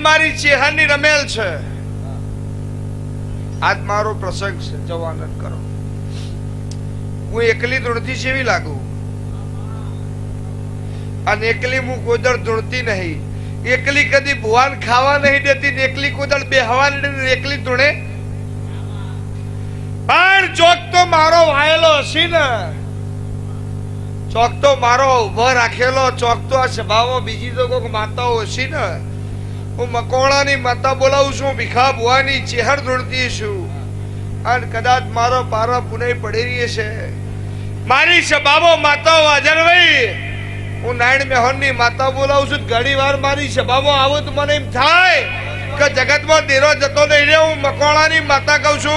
મારી ચેહરની રમેલ છે. આજ મારો પ્રસંગ છે, જવો આનંદ કરો. હું એકલી ધૂણતી જેવી લાગુ, અને એકલી હું કોદળ ધૂણતી નહીં. એકલી કદી ભુવાન ખાવા નહીં દેતી, એકલી કોદળ બેહવા નહીં, એકલી ધૂણે. પણ ચોક તો મારો વાયેલો હશે ને, ચોક તો મારો ઉભો રાખેલો, ચોક તો આ સભામાં બીજી તો કોઈક માતાઓ હશે ને. હું મકોણાની માતા બોલાવું છું, ભીખા ભુવાની ચેહર ધૂણતી છું, અને કદાચ મારો પારો પુનઃ પડી રહી છે. મારી સભામાં માતાઓ હાજર ભાઈ, હું નારાયણ મેહોરની માતા બોલાવું છું. ઘણી વાર મારી સભામાં આવું તો મને એમ થાય કે જગતમાં દેરો જતો નહીં રે. હું મકોણાની માતા કહું છું.